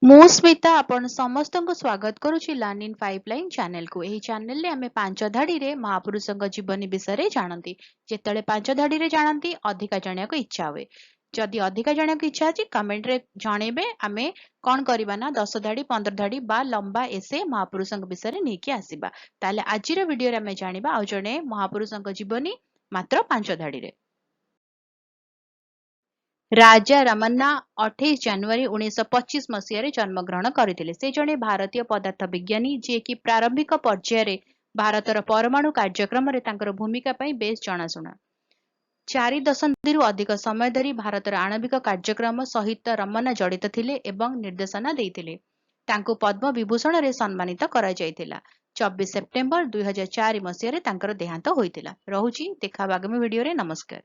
ମୁଁ ସ୍ମିତା ଆପଣ ସମସ୍ତଙ୍କୁ ସ୍ୱାଗତ କରୁଛି ଲର୍ନ ଇନ୍ ପାଇପଲାଇନ୍ ଚ୍ୟାନେଲକୁ। ଏହି ଚ୍ୟାନେଲରେ ଆମେ ପାଞ୍ଚ ଧାଡିରେ ମହାପୁରୁଷଙ୍କ ଜୀବନୀ ବିଷୟରେ ଜାଣନ୍ତି। ଯେତେବେଳେ ପାଞ୍ଚ ଧାଡିରେ ଜାଣନ୍ତି ଅଧିକା ଜାଣିବାକୁ ଇଚ୍ଛା ହୁଏ। ଯଦି ଅଧିକା ଜାଣିବାକୁ ଇଚ୍ଛା ଅଛି କମେଣ୍ଟରେ ଜଣେଇବେ। ଆମେ କଣ କରିବା ନା 10 ଧାଡି 15 ଧାଡି ବା ଲମ୍ବା ଏସେ ମହାପୁରୁଷଙ୍କ ବିଷୟରେ ନେଇକି ଆସିବା। ତାହେଲେ ଆଜିର ଭିଡିଓରେ ଆମେ ଜାଣିବା ଆଉ ଜଣେ ମହାପୁରୁଷଙ୍କ ଜୀବନୀ ମାତ୍ର ପାଞ୍ଚ ଧାଡିରେ। ରାଜା ରମନ୍ନା 28 ଜାନୁଆରୀ 1925 ମସିହାରେ ଜନ୍ମଗ୍ରହଣ କରିଥିଲେ। ସେ ଜଣେ ଭାରତୀୟ ପଦାର୍ଥ ବିଜ୍ଞାନୀ ଯିଏକି ପ୍ରାରମ୍ଭିକ ପର୍ଯ୍ୟାୟରେ ଭାରତର ପରମାଣୁ କାର୍ଯ୍ୟକ୍ରମରେ ତାଙ୍କର ଭୂମିକା ପାଇଁ ବେଶ୍ ଜଣାଶୁଣା। 4 ଦଶନ୍ଧିରୁ ଅଧିକ ସମୟ ଧରି ଭାରତର ଆଣବିକ କାର୍ଯ୍ୟକ୍ରମ ସହିତ ରମନ୍ନା ଜଡ଼ିତ ଥିଲେ ଏବଂ ନିର୍ଦ୍ଦେଶନା ଦେଇଥିଲେ। ତାଙ୍କୁ ପଦ୍ମ ବିଭୂଷଣରେ ସମ୍ମାନିତ କରାଯାଇଥିଲା। 24 ସେପ୍ଟେମ୍ବର 2004 ମସିହାରେ ତାଙ୍କର ଦେହାନ୍ତ ହୋଇଥିଲା। ରହୁଛି ଦେଖା ଆଗାମୀ ଭିଡିଓରେ। ନମସ୍କାର।